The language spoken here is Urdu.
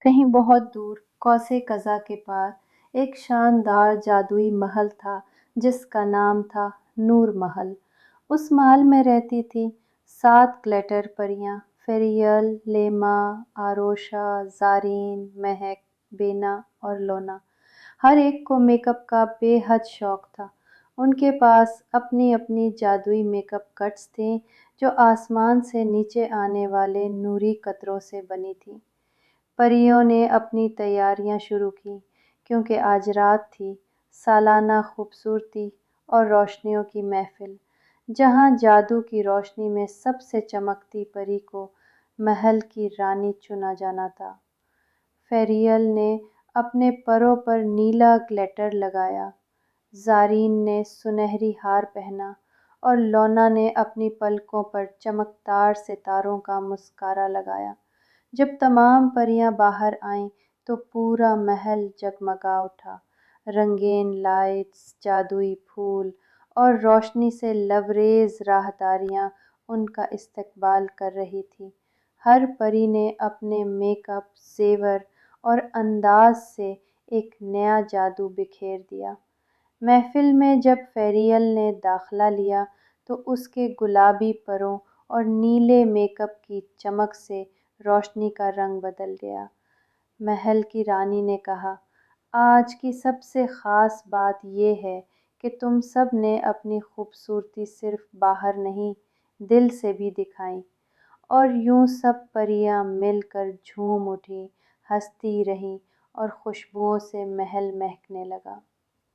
کہیں بہت دور قوس قزح کے پاس ایک شاندار جادوئی محل تھا جس کا نام تھا نور محل۔ اس محل میں رہتی تھیں 7 گلیٹر پریاں: فیریل، لیما، آروشا، زارین، مہک، بینا اور لونا۔ ہر ایک کو میک اپ کا بے حد شوق تھا۔ ان کے پاس اپنی اپنی جادوئی میک اپ کٹس تھیں جو آسمان سے نیچے آنے والے نوری قطروں سے بنی تھیں۔ پریوں نے اپنی تیاریاں شروع کیں کیونکہ آج رات تھی، سالانہ خوبصورتی اور روشنیوں کی محفل، جہاں جادو کی روشنی میں سب سے چمکتی پری کو محل کی رانی چنا جانا تھا۔ فیریل نے اپنے پروں پر نیلا گلیٹر لگایا، زارین نے سنہری ہار پہنا اور لونا نے اپنی پلکوں پر چمکدار ستاروں کا مسکارا لگایا۔ جب تمام پریاں باہر آئیں تو پورا محل جگمگا اٹھا۔ رنگین لائٹس، جادوئی پھول اور روشنی سے لبریز راہداریاں ان کا استقبال کر رہی تھیں۔ ہر پری نے اپنے میک اپ، زیور اور انداز سے ایک نیا جادو بکھیر دیا۔ محفل میں جب فیریل نے داخلہ لیا تو اس کے گلابی پروں اور نیلے میک اپ کی چمک سے روشنی کا رنگ بدل گیا۔ محل کی رانی نے کہا، "آج کی سب سے خاص بات یہ ہے کہ تم سب نے اپنی خوبصورتی صرف باہر نہیں، دل سے بھی دکھائی۔" اور یوں سب پریاں مل کر جھوم اٹھیں، ہنستی رہیں اور خوشبوؤں سے محل مہکنے لگا۔